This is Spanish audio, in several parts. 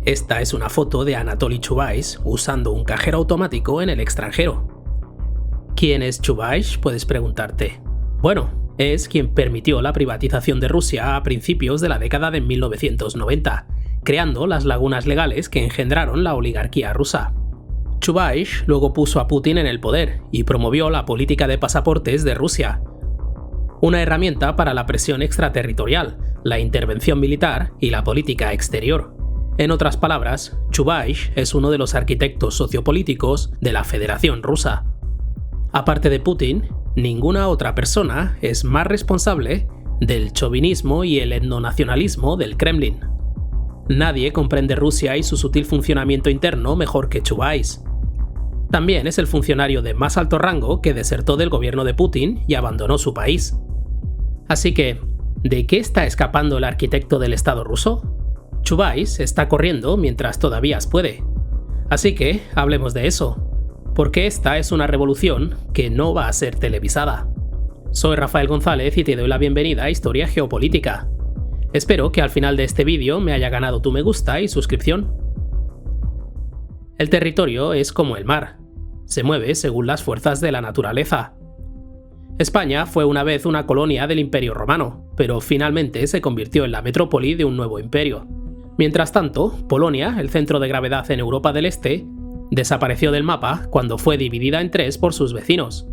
Esta es una foto de Anatoly Chubais usando un cajero automático en el extranjero. ¿Quién es Chubais?, puedes preguntarte. Bueno, es quien permitió la privatización de Rusia a principios de la década de 1990, creando las lagunas legales que engendraron la oligarquía rusa. Chubais luego puso a Putin en el poder y promovió la política de pasaportes de Rusia, una herramienta para la presión extraterritorial, la intervención militar y la política exterior. En otras palabras, Chubais es uno de los arquitectos sociopolíticos de la Federación Rusa. Aparte de Putin, ninguna otra persona es más responsable del chauvinismo y el etnonacionalismo del Kremlin. Nadie comprende Rusia y su sutil funcionamiento interno mejor que Chubais. También es el funcionario de más alto rango que desertó del gobierno de Putin y abandonó su país. Así que, ¿de qué está escapando el arquitecto del Estado ruso? Chubais está corriendo mientras todavía puede. Así que, hablemos de eso, porque esta es una revolución que no va a ser televisada. Soy Rafael González y te doy la bienvenida a Historia Geopolítica. Espero que al final de este vídeo me haya ganado tu me gusta y suscripción. El territorio es como el mar, se mueve según las fuerzas de la naturaleza. España fue una vez una colonia del Imperio Romano, pero finalmente se convirtió en la metrópoli de un nuevo imperio. Mientras tanto, Polonia, el centro de gravedad en Europa del Este, desapareció del mapa cuando fue dividida en tres por sus vecinos.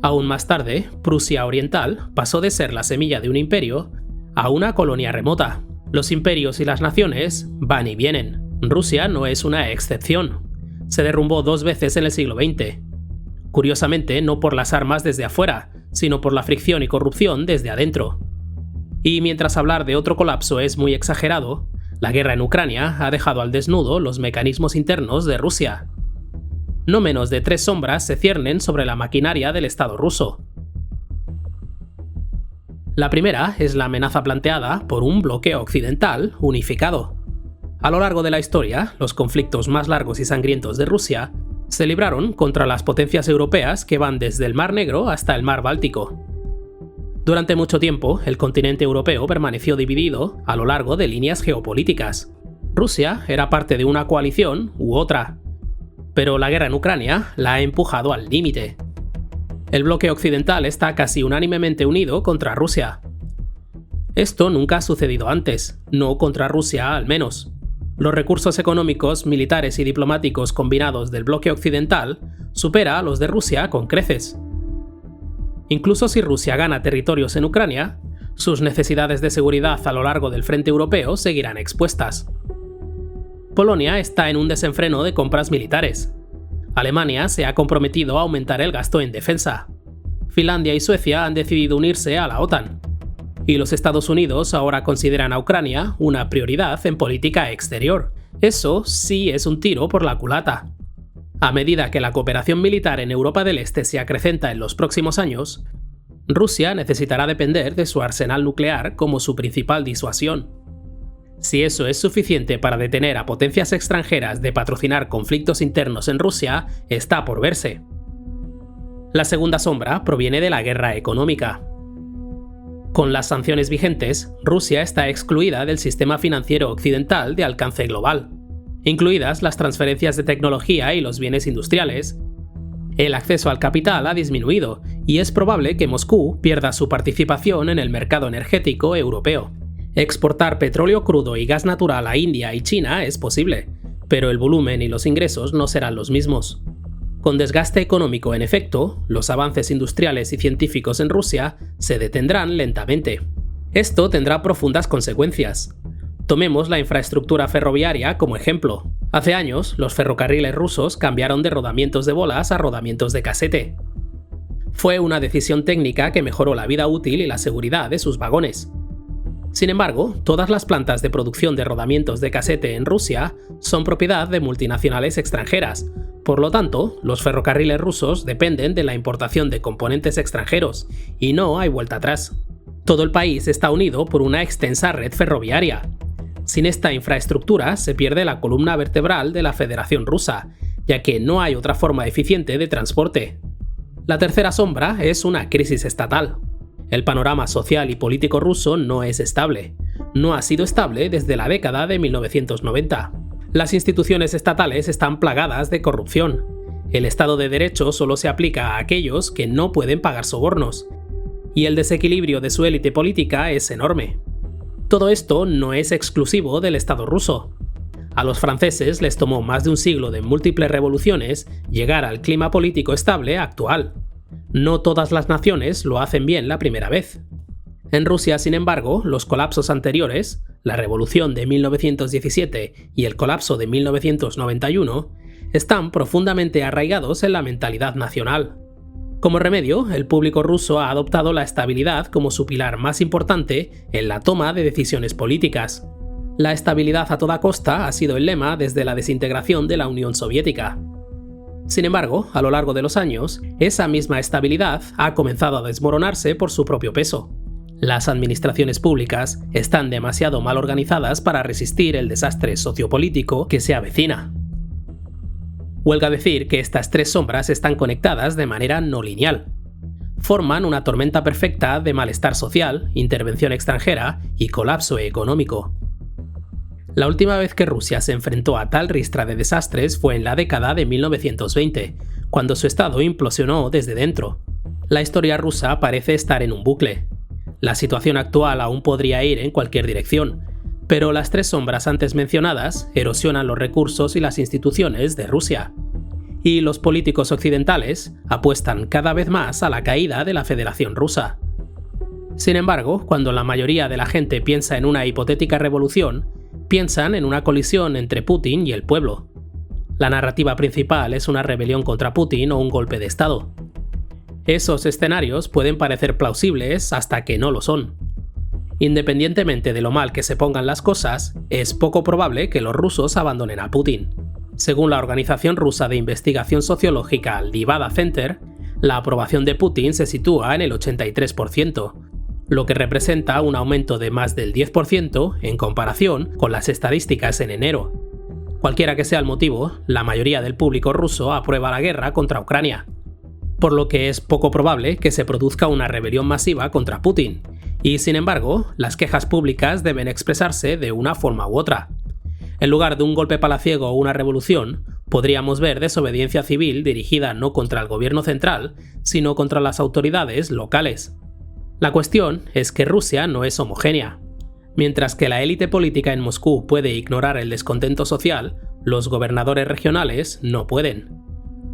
Aún más tarde, Prusia Oriental pasó de ser la semilla de un imperio a una colonia remota. Los imperios y las naciones van y vienen. Rusia no es una excepción. Se derrumbó 2 veces en el siglo XX. Curiosamente, no por las armas desde afuera, sino por la fricción y corrupción desde adentro. Y mientras hablar de otro colapso es muy exagerado, la guerra en Ucrania ha dejado al desnudo los mecanismos internos de Rusia. No menos de 3 sombras se ciernen sobre la maquinaria del Estado ruso. La primera es la amenaza planteada por un bloque occidental unificado. A lo largo de la historia, los conflictos más largos y sangrientos de Rusia se libraron contra las potencias europeas que van desde el Mar Negro hasta el Mar Báltico. Durante mucho tiempo, el continente europeo permaneció dividido a lo largo de líneas geopolíticas. Rusia era parte de una coalición u otra, pero la guerra en Ucrania la ha empujado al límite. El bloque occidental está casi unánimemente unido contra Rusia. Esto nunca ha sucedido antes, no contra Rusia al menos. Los recursos económicos, militares y diplomáticos combinados del bloque occidental supera a los de Rusia con creces. Incluso si Rusia gana territorios en Ucrania, sus necesidades de seguridad a lo largo del frente europeo seguirán expuestas. Polonia está en un desenfreno de compras militares. Alemania se ha comprometido a aumentar el gasto en defensa. Finlandia y Suecia han decidido unirse a la OTAN. Y los Estados Unidos ahora consideran a Ucrania una prioridad en política exterior. Eso sí es un tiro por la culata. A medida que la cooperación militar en Europa del Este se acrecenta en los próximos años, Rusia necesitará depender de su arsenal nuclear como su principal disuasión. Si eso es suficiente para detener a potencias extranjeras de patrocinar conflictos internos en Rusia, está por verse. La segunda sombra proviene de la guerra económica. Con las sanciones vigentes, Rusia está excluida del sistema financiero occidental de alcance global. Incluidas las transferencias de tecnología y los bienes industriales, el acceso al capital ha disminuido y es probable que Moscú pierda su participación en el mercado energético europeo. Exportar petróleo crudo y gas natural a India y China es posible, pero el volumen y los ingresos no serán los mismos. Con desgaste económico en efecto, los avances industriales y científicos en Rusia se detendrán lentamente. Esto tendrá profundas consecuencias. Tomemos la infraestructura ferroviaria como ejemplo. Hace años, los ferrocarriles rusos cambiaron de rodamientos de bolas a rodamientos de casete. Fue una decisión técnica que mejoró la vida útil y la seguridad de sus vagones. Sin embargo, todas las plantas de producción de rodamientos de casete en Rusia son propiedad de multinacionales extranjeras. Por lo tanto, los ferrocarriles rusos dependen de la importación de componentes extranjeros, y no hay vuelta atrás. Todo el país está unido por una extensa red ferroviaria. Sin esta infraestructura se pierde la columna vertebral de la Federación Rusa, ya que no hay otra forma eficiente de transporte. La tercera sombra es una crisis estatal. El panorama social y político ruso no es estable. No ha sido estable desde la década de 1990. Las instituciones estatales están plagadas de corrupción. El Estado de Derecho solo se aplica a aquellos que no pueden pagar sobornos. Y el desequilibrio de su élite política es enorme. Todo esto no es exclusivo del Estado ruso. A los franceses les tomó más de un siglo de múltiples revoluciones llegar al clima político estable actual. No todas las naciones lo hacen bien la primera vez. En Rusia, sin embargo, los colapsos anteriores, la revolución de 1917 y el colapso de 1991, están profundamente arraigados en la mentalidad nacional. Como remedio, el público ruso ha adoptado la estabilidad como su pilar más importante en la toma de decisiones políticas. La estabilidad a toda costa ha sido el lema desde la desintegración de la Unión Soviética. Sin embargo, a lo largo de los años, esa misma estabilidad ha comenzado a desmoronarse por su propio peso. Las administraciones públicas están demasiado mal organizadas para resistir el desastre sociopolítico que se avecina. Huelga decir que estas tres sombras están conectadas de manera no lineal. Forman una tormenta perfecta de malestar social, intervención extranjera y colapso económico. La última vez que Rusia se enfrentó a tal ristra de desastres fue en la década de 1920, cuando su estado implosionó desde dentro. La historia rusa parece estar en un bucle. La situación actual aún podría ir en cualquier dirección, pero las tres sombras antes mencionadas erosionan los recursos y las instituciones de Rusia. Y los políticos occidentales apuestan cada vez más a la caída de la Federación Rusa. Sin embargo, cuando la mayoría de la gente piensa en una hipotética revolución, piensan en una colisión entre Putin y el pueblo. La narrativa principal es una rebelión contra Putin o un golpe de Estado. Esos escenarios pueden parecer plausibles hasta que no lo son. Independientemente de lo mal que se pongan las cosas, es poco probable que los rusos abandonen a Putin. Según la organización rusa de investigación sociológica Levada Center, la aprobación de Putin se sitúa en el 83%, lo que representa un aumento de más del 10% en comparación con las estadísticas en enero. Cualquiera que sea el motivo, la mayoría del público ruso aprueba la guerra contra Ucrania, por lo que es poco probable que se produzca una rebelión masiva contra Putin, y sin embargo, las quejas públicas deben expresarse de una forma u otra. En lugar de un golpe palaciego o una revolución, podríamos ver desobediencia civil dirigida no contra el gobierno central, sino contra las autoridades locales. La cuestión es que Rusia no es homogénea. Mientras que la élite política en Moscú puede ignorar el descontento social, los gobernadores regionales no pueden.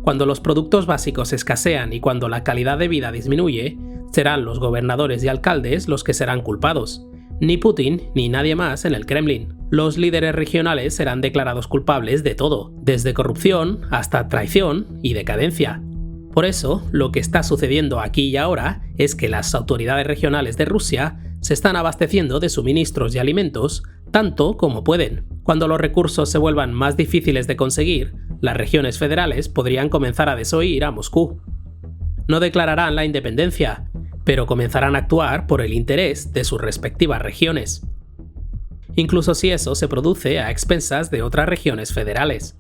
Cuando los productos básicos escasean y cuando la calidad de vida disminuye, serán los gobernadores y alcaldes los que serán culpados. Ni Putin ni nadie más en el Kremlin. Los líderes regionales serán declarados culpables de todo, desde corrupción hasta traición y decadencia. Por eso, lo que está sucediendo aquí y ahora es que las autoridades regionales de Rusia se están abasteciendo de suministros y alimentos tanto como pueden. Cuando los recursos se vuelvan más difíciles de conseguir, las regiones federales podrían comenzar a desoír a Moscú. No declararán la independencia, pero comenzarán a actuar por el interés de sus respectivas regiones. Incluso si eso se produce a expensas de otras regiones federales.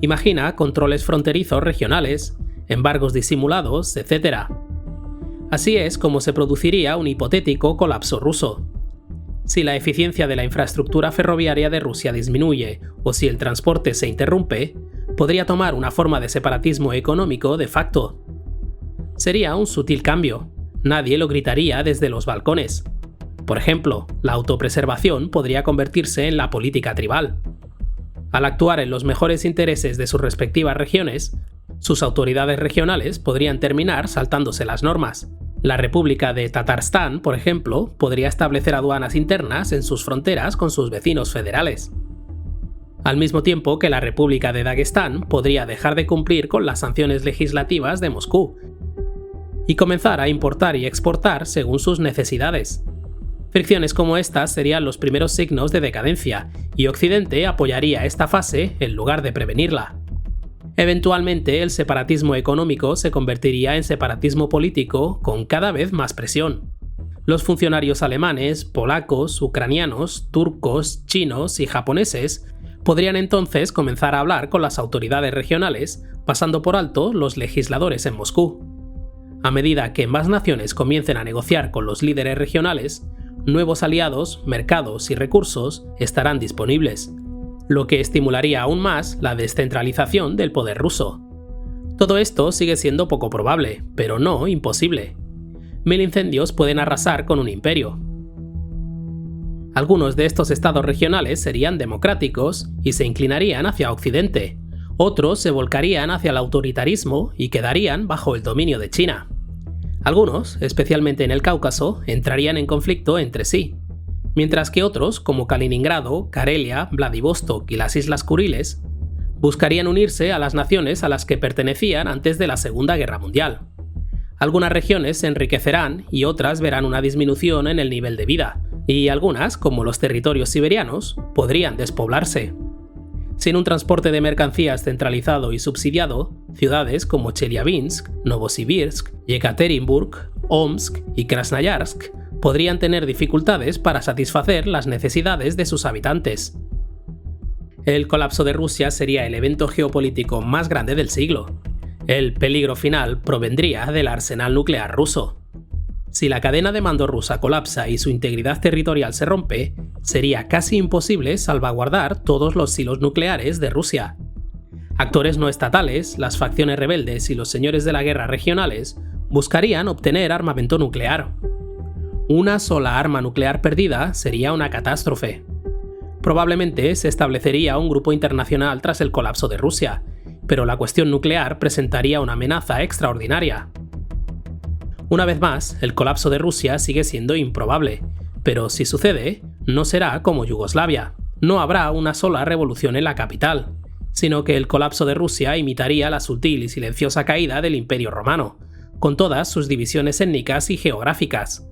Imagina controles fronterizos regionales, embargos disimulados, etc. Así es como se produciría un hipotético colapso ruso. Si la eficiencia de la infraestructura ferroviaria de Rusia disminuye o si el transporte se interrumpe, podría tomar una forma de separatismo económico de facto. Sería un sutil cambio. Nadie lo gritaría desde los balcones. Por ejemplo, la autopreservación podría convertirse en la política tribal. Al actuar en los mejores intereses de sus respectivas regiones, sus autoridades regionales podrían terminar saltándose las normas. La República de Tatarstán, por ejemplo, podría establecer aduanas internas en sus fronteras con sus vecinos federales. Al mismo tiempo que la República de Daguestán podría dejar de cumplir con las sanciones legislativas de Moscú y comenzar a importar y exportar según sus necesidades. Fricciones como estas serían los primeros signos de decadencia, y Occidente apoyaría esta fase en lugar de prevenirla. Eventualmente, el separatismo económico se convertiría en separatismo político con cada vez más presión. Los funcionarios alemanes, polacos, ucranianos, turcos, chinos y japoneses podrían entonces comenzar a hablar con las autoridades regionales, pasando por alto los legisladores en Moscú. A medida que más naciones comiencen a negociar con los líderes regionales, nuevos aliados, mercados y recursos estarán disponibles. lo que estimularía aún más la descentralización del poder ruso. Todo esto sigue siendo poco probable, pero no imposible. 1000 incendios pueden arrasar con un imperio. Algunos de estos estados regionales serían democráticos y se inclinarían hacia Occidente. Otros se volcarían hacia el autoritarismo y quedarían bajo el dominio de China. Algunos, especialmente en el Cáucaso, entrarían en conflicto entre sí, mientras que otros, como Kaliningrado, Karelia, Vladivostok y las Islas Kuriles, buscarían unirse a las naciones a las que pertenecían antes de la Segunda Guerra Mundial. Algunas regiones se enriquecerán y otras verán una disminución en el nivel de vida, y algunas, como los territorios siberianos, podrían despoblarse. Sin un transporte de mercancías centralizado y subsidiado, ciudades como Chelyabinsk, Novosibirsk, Yekaterinburg, Omsk y Krasnoyarsk podrían tener dificultades para satisfacer las necesidades de sus habitantes. El colapso de Rusia sería el evento geopolítico más grande del siglo. El peligro final provendría del arsenal nuclear ruso. Si la cadena de mando rusa colapsa y su integridad territorial se rompe, sería casi imposible salvaguardar todos los hilos nucleares de Rusia. Actores no estatales, las facciones rebeldes y los señores de la guerra regionales buscarían obtener armamento nuclear. Una sola arma nuclear perdida sería una catástrofe. Probablemente se establecería un grupo internacional tras el colapso de Rusia, pero la cuestión nuclear presentaría una amenaza extraordinaria. Una vez más, el colapso de Rusia sigue siendo improbable, pero si sucede, no será como Yugoslavia. No habrá una sola revolución en la capital, sino que el colapso de Rusia imitaría la sutil y silenciosa caída del Imperio Romano, con todas sus divisiones étnicas y geográficas.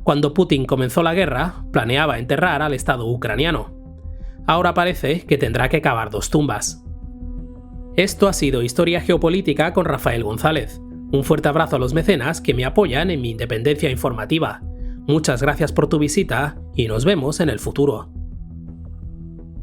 Cuando Putin comenzó la guerra, planeaba enterrar al Estado ucraniano. Ahora parece que tendrá que cavar 2 tumbas. Esto ha sido Historia Geopolítica con Rafael González. Un fuerte abrazo a los mecenas que me apoyan en mi independencia informativa. Muchas gracias por tu visita y nos vemos en el futuro.